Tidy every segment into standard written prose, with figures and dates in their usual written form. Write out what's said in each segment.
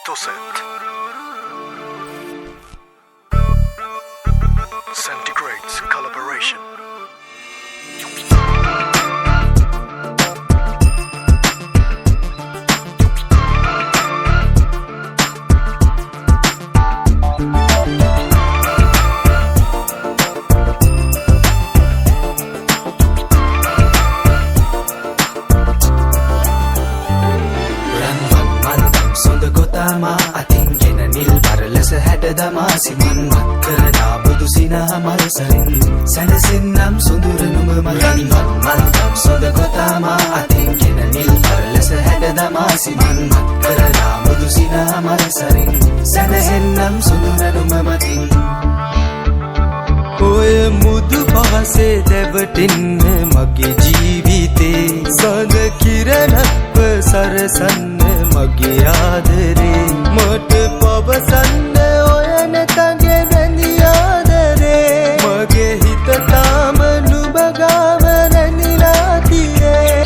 Tosset. Centigrade's collaboration. අතින් ගෙන නිල් පරලස හැඩ දමා සිමන් මත් කරනා බුදු සිනා මල් සරින් සැනසෙන්නම් සොඳුර නුඹ මගින් මල්දම් සොඳ කොතාමා අතින් ගෙන නිල් පරලස හැඩ දමා සිමන් මත් කරනා බුදු සිනා මල් සරින් සැනසෙන්නම් සොඳුර නුඹ මගින් ඔය මුදු පහසේ දැවටෙන්න මගේ ජීවිතේ සඳ කිරණක්ව සරසන්න මගේ ආදරේ මට පවසන්න ඔය නැතගේ වැඳි ආදරේ මගේ හිත තාම නුඹ ගාව රැඳිලා තියේ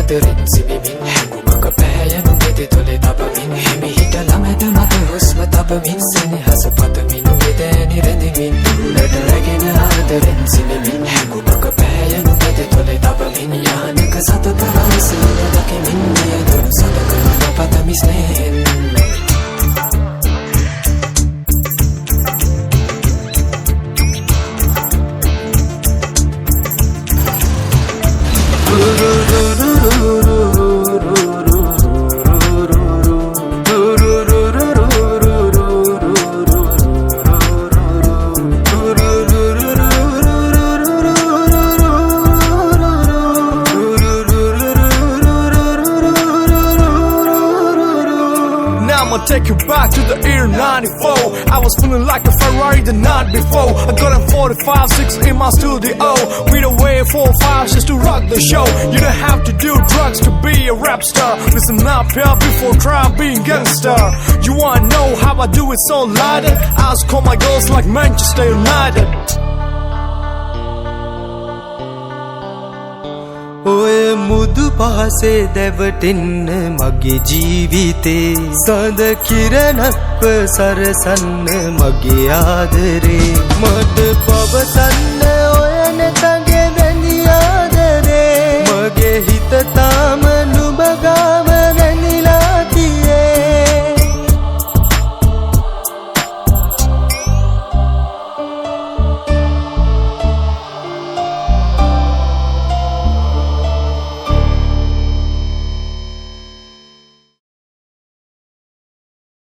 ආදරෙන් සිබිමින් හැඟුමක පැහැයනු ගෙද තොලේ තබමින් හිමිහිට ළමැද මත හුස්ම තබමින් සෙනෙහස පතමින් ගෙදෑනි රැඳෙමින් උඩට රැගෙන ආදරෙන් සිබිමින් හැඟුමක පැහැයනු ගෙද තොලේ තබමින් යානක සතත වයසල දකිමින් නියදුණු සතකන පතමි ස්නේහෙන් I'ma take you back to the year 94. I was feeling like a Ferrari the night before. I got a 45-6 in my studio with a way 4-5 just to rock the show. You don't have to do drugs to be a rap star. Listen up here before trying being gangster. You wanna know how I do it so lighter? I score my goals like Manchester United. ඔය මුදු පහසේ දැවටෙන්න මගේ ජීවිතේ සඳ කිරණක්ව සරසන්න මගේ ආදරේ මට පවසන්න ඔය නැතගේ වැඳි ආදරේ මගේ හිත තාම